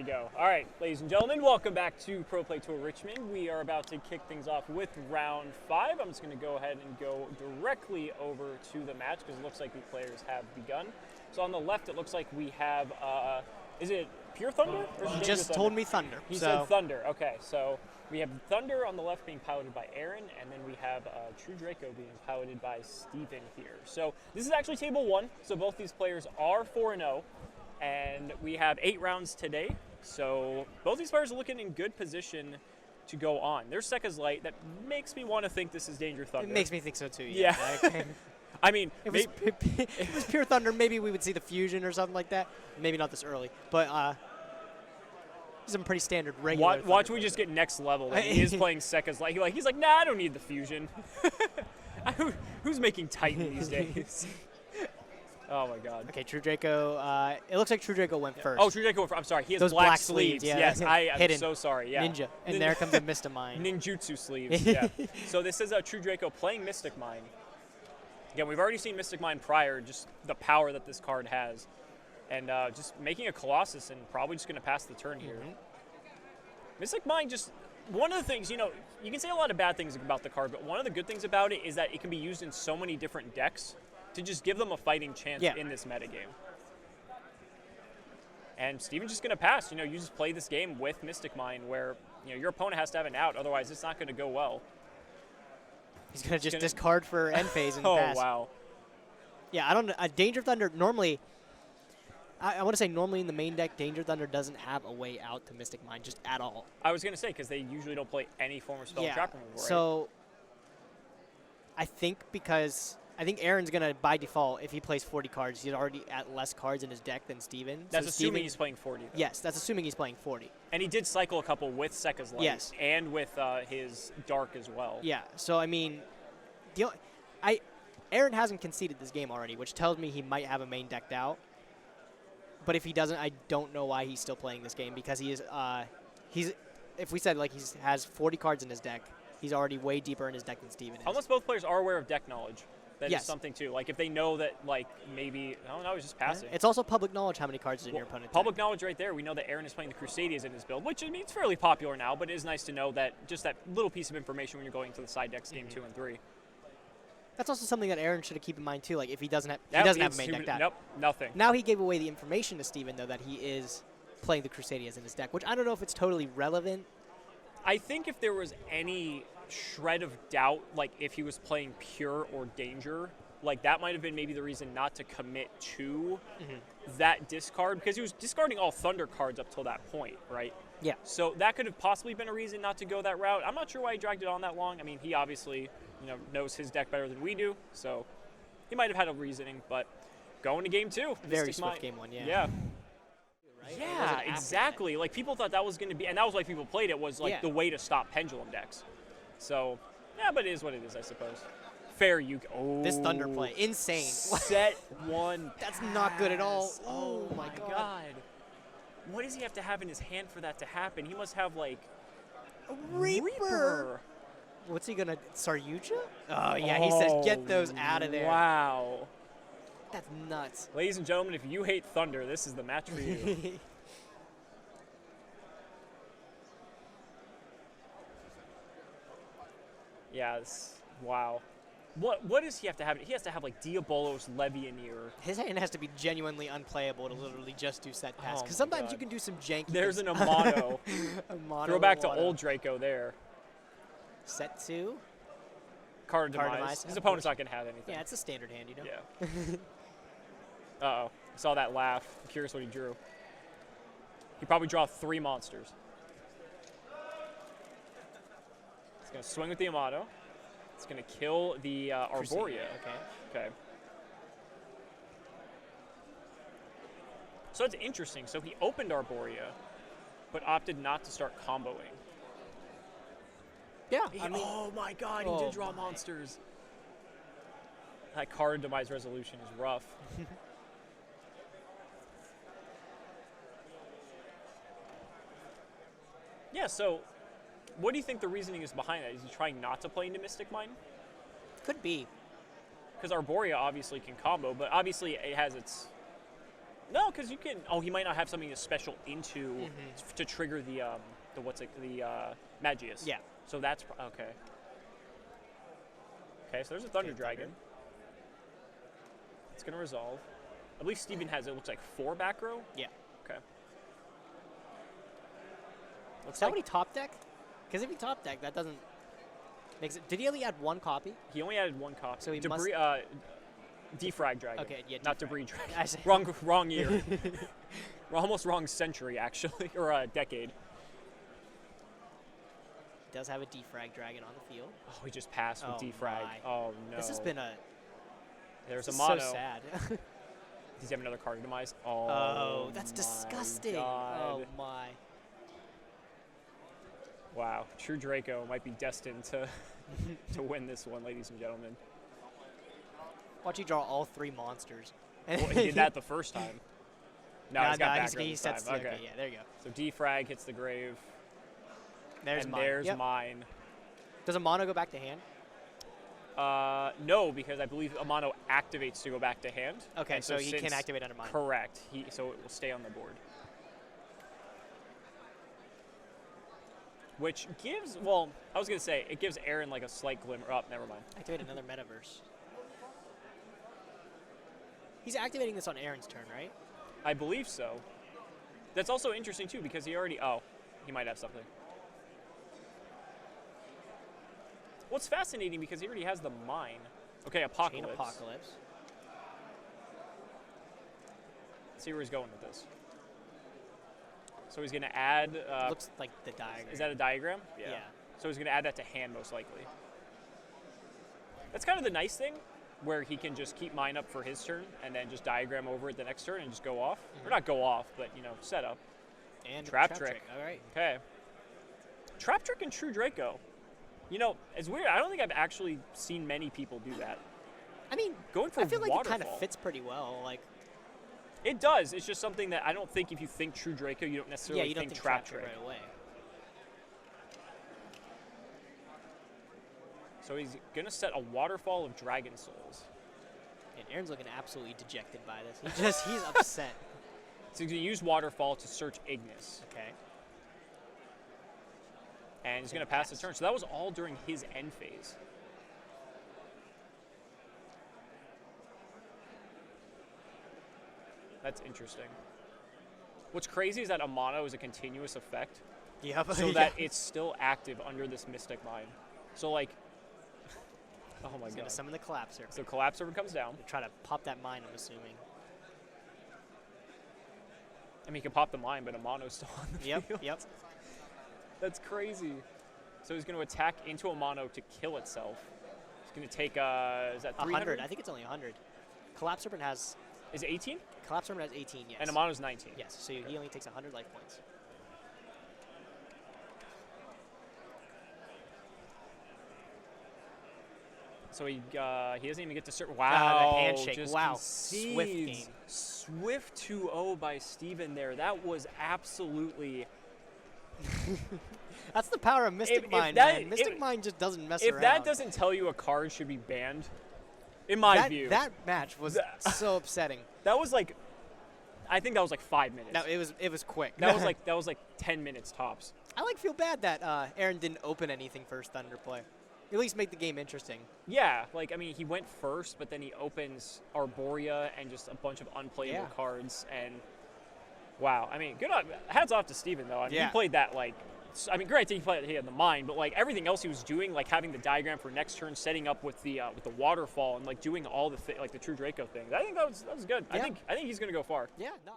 we go. All right, ladies and gentlemen, welcome back to Pro Play Tour Richmond. We are about to kick things off with round 5. I'm just going to go ahead and go directly over to the match because it looks like the players have begun. So on the left, it looks like we have, is it Pure Thunder? Or He just told me Thunder. He said Thunder. Okay, so we have Thunder on the left being piloted by Aaron, and then we have True Draco being piloted by Steven here. So this is actually table 1, so both these players are 4-0. And we have 8 rounds today, so both these players are looking in good position to go on. There's Sekka's Light. That makes me want to think this is Danger Thunder. It makes me think so too, yeah. I mean, if it was Pure Thunder, maybe we would see the fusion or something like that. Maybe not this early, but some pretty standard regular. Watch we just get next level. He is playing Sekka's Light. He's like, nah, I don't need the fusion. Who's making Titan these days? Oh my God. Okay, True Draco. It looks like True Draco went first. Oh, True Draco went first. I'm sorry. He has those black sleeves. Yeah. Yes, I'm Hidden. so sorry. Yeah. Ninja. And there comes a Mystic Mine. Ninjutsu sleeves. Yeah. So this is True Draco playing Mystic Mine. Again, we've already seen Mystic Mine prior, just the power that this card has, and just making a Colossus and probably just going to pass the turn here. Mystic Mine just. One of the things, you can say a lot of bad things about the card, but one of the good things about it is that it can be used in so many different decks to just give them a fighting chance in this metagame. And Steven's just going to pass. You just play this game with Mystic Mine where, your opponent has to have an out, otherwise it's not going to go well. He's going to just discard for end phase and Oh, pass. wow. Yeah, I don't know. Danger Thunder, normally, I want to say normally in the main deck, Danger Thunder doesn't have a way out to Mystic Mine just at all. I was going to say, because they usually don't play any form of spell trap removal, right? So I think Aaron's going to, by default, if he plays 40 cards, he's already at less cards in his deck than Steven. That's assuming he's playing 40. Though. Yes, that's assuming he's playing 40. And he did cycle a couple with Sekka's Light and with his Dark as well. Yeah, so I mean, Aaron hasn't conceded this game already, which tells me he might have a main decked out. But if he doesn't, I don't know why he's still playing this game because he is, if we said he has 40 cards in his deck, he's already way deeper in his deck than Steven is. Almost both players are aware of deck knowledge. That is something too. If they know that, maybe, I don't know, he's just passing. It's also public knowledge how many cards is in your opponent's Public knowledge right there. We know that Aaron is playing the Crusadias in his build, which, it's fairly popular now, but it is nice to know that just that little piece of information when you're going to the side decks game 2 and 3. That's also something that Aaron should keep in mind too. If he doesn't have, a main deck out. Nope, nothing. Now he gave away the information to Steven, though, that he is playing the Crusadias in his deck, which I don't know if it's totally relevant. I think if there was any shred of doubt, if he was playing Pure or Danger, that might have been maybe the reason not to commit to that discard, because he was discarding all Thunder cards up till that point, right? Yeah. So that could have possibly been a reason not to go that route. I'm not sure why he dragged it on that long. I mean, he obviously, knows his deck better than we do, so he might have had a reasoning, but going to game 2. Very swift game 1, yeah. Yeah. Right? Yeah, exactly. People thought that was going to be, and that was why people played it, was the way to stop pendulum decks. So, yeah, but it is what it is, I suppose. Fair Yugioh. Oh. This Thunder play, insane. Set 1. That's not good at all. Oh my God. What does he have to have in his hand for that to happen? He must have a Reaper. What's he gonna? Yugioh? Oh yeah, he says get those out of there. Wow. That's nuts. Ladies and gentlemen, if you hate Thunder, this is the match for you. Yeah, wow. What does he have to have? He has to have Diabolos Levianeer. His hand has to be genuinely unplayable to literally just do set pass. Because sometimes you can do some janky. There's an Amato. Throw back to old Draco there. Set 2. Card Demise. His opponent's not going to have anything. Yeah, it's a standard hand, Yeah. Uh-oh. I saw that laugh. I'm curious what he drew. He probably draw 3 monsters. He's going to swing with the Amato. It's going to kill the Arborea. Okay. So it's interesting. So he opened Arborea, but opted not to start comboing. Yeah. Oh my God, he did draw monsters. That card Demise Resolution is rough. Yeah, so what do you think the reasoning is behind that? Is he trying not to play into Mystic Mine? Could be. Because Arborea obviously can combo, but obviously it has its No, because you can. Oh, he might not have something that's special into to trigger the Magius. Yeah. So that's okay. Okay, so there's a Thunder Dragon. It's gonna resolve. I believe Steven has, it looks like 4 back row. Yeah. Okay. Is that what he top deck? Because if he top deck, that doesn't makes it. Did he only add 1 copy? He only added 1 copy. So he Debris, Defrag Dragon. Okay, yeah. Not defrag. Debris Dragon. Wrong year. Almost wrong century, actually, or decade. He does have a defrag dragon on the field. Oh, he just passed with defrag. My. Oh no. This has been a. There's this a mono. is so sad. Does he have another card itemized? Oh, that's my disgusting. God. Oh my. Wow, True Draco might be destined to to win this one, ladies and gentlemen. Watch you draw all 3 monsters. Well, he did that the first time. No, he's got back row he this sets time. okay, yeah, there you go. So defrag hits the grave. There's and mine. there's Yep. mine. Does a mono go back to hand? No, because I believe a mono activates to go back to hand. Okay, And so he can since- activate under mine. Correct. So it will stay on the board. Which gives, well, I was going to say, it gives Aaron like a slight glimmer. Oh, never mind. Activate another metaverse. He's activating this on Aaron's turn, right? I believe so. That's also interesting, too, because he already, he might have something. Well, it's fascinating because he already has the mine. Okay, Apocalypse. Chain Apocalypse. Let's see where he's going with this. So he's going to add... Looks like the diagram. Is that a diagram? Yeah. So he's going to add that to hand, most likely. That's kind of the nice thing, where he can just keep mine up for his turn and then just diagram over it the next turn and just go off. Or not go off, but, set up. And Trap Trick. All right. Okay. Trap Trick and True Draco. It's weird. I don't think I've actually seen many people do that. I mean, Going for I feel like Waterfall. it kind of fits pretty well. Like, It does. It's just something that I don't think if you think True Draco, you don't necessarily you don't think Trap Trick. right away. So he's going to set a Waterfall of Dragon Souls. And Aaron's looking absolutely dejected by this. He's upset. So he's going to use Waterfall to search Ignis. Okay. And he's going to pass the turn. So that was all during his end phase. That's interesting. What's crazy is that a mono is a continuous effect. Yep. So that it's still active under this Mystic Mine. So oh my He's god. gonna summon the Collapser. So Collapser comes down. Try to pop that mine, I'm assuming. I mean, he can pop the mine, but a mono's still on the field. Yep. That's crazy. So he's going to attack into a mono to kill itself. He's going to take, is that 300? 100. I think it's only 100. Collapse Serpent has... Is it 18? Collapse Serpent has 18, yes. And a mono's 19. Yes, so he only takes 100 life points. So he doesn't even get to start. The Wow. handshake. Just Wow. concedes. Swift game. Swift 2-0 by Steven there. That was absolutely... That's the power of Mystic If Mind, that- man. Mystic Mind just doesn't mess If around. that doesn't tell you a card should be banned, in my view. That match was so upsetting. That was like... I think that was like 5 minutes. No, it was quick. That was like 10 minutes tops. I feel bad that Aaron didn't open anything first Thunder play. At least make the game interesting. Yeah, he went first, but then he opens Arborea and just a bunch of unplayable cards. And wow, good on, hats off to Steven, though. He played that granted he had the mind, but everything else he was doing, having the diagram for next turn, setting up with the waterfall, and doing all the the True Draco things. I think that was good. Yeah. I think he's gonna go far. Yeah. No.